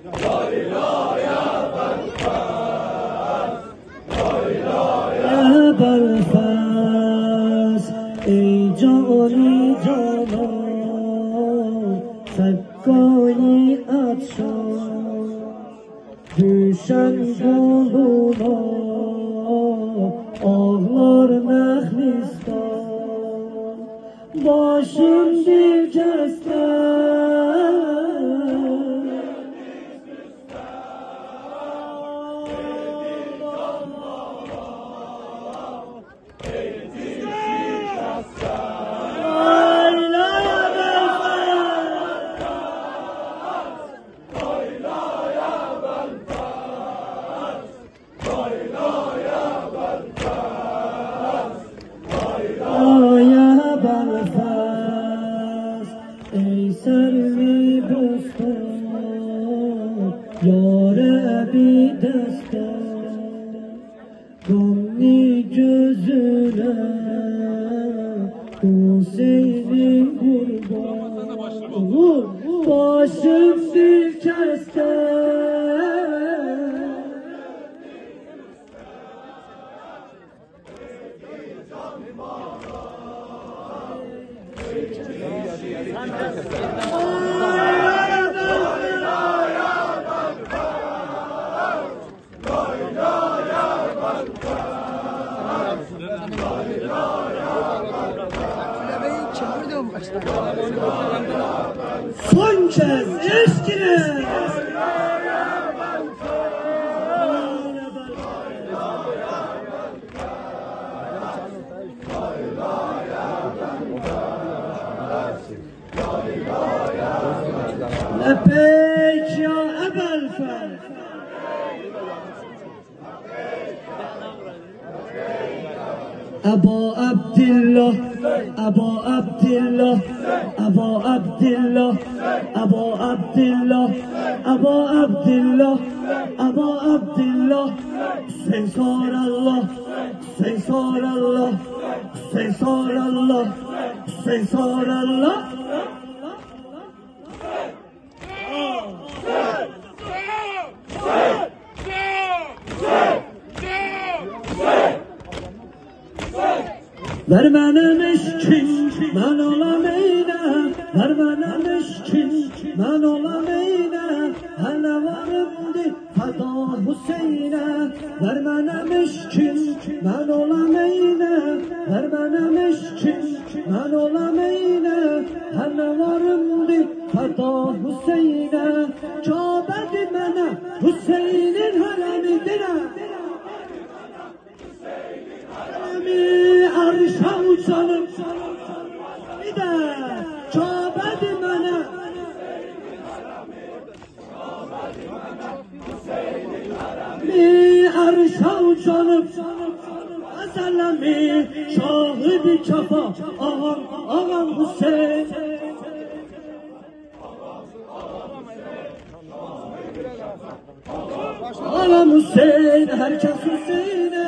ابوالفضل ای جانی جانا سکایی افشان düşen yoluna ağlar mehlistan başım dikesten yâre bir destan gamli gözüne Hüseyin'in kurban başım silkesten son kez eskine لبيك يا أبا الفضل أبا عبد الله أبا عبد الله أبا عبد الله أبا عبد الله أبا عبد الله أبا عبد الله سيسار الله سيسار الله سيسار الله سيسار الله ver bana meşkin, ben olamayım. Ver bana meşkin, ben olamayım. Hele varımdı feda Hüseyin'e. Ver bana meşkin, ben olamayım. Ver bana meşkin, ben olamayım. Hele varımdı feda Hüseyin'e. Kabe'di bana Hüseyin'in haremidir. Arşa uçalım bir de Kabe'di bana arşa uçalım Azalami şahidi kafa ağam Hüseyin ağam Hüseyin herkes Hüseyin'e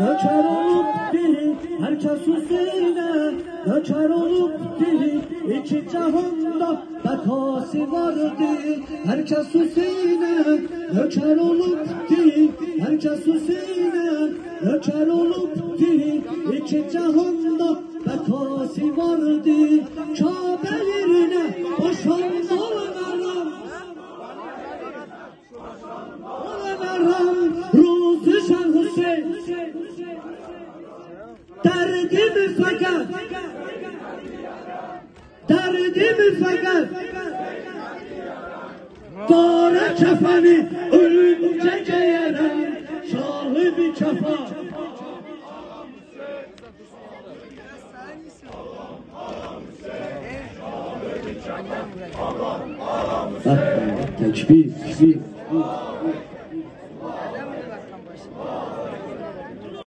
nöker olup diri herkes Hüseyin'e nöker olup diri iki cihanda bekası vardı herkes Hüseyin'e nöker olup diri herkes Hüseyin'e nöker olup diri iki cihanda bekası vardı Kabe yerine boşanmalarım ruzu şan Hüseyin derdimi fakat Dara kefeni ölünce giyeren sahibi kafa tekbir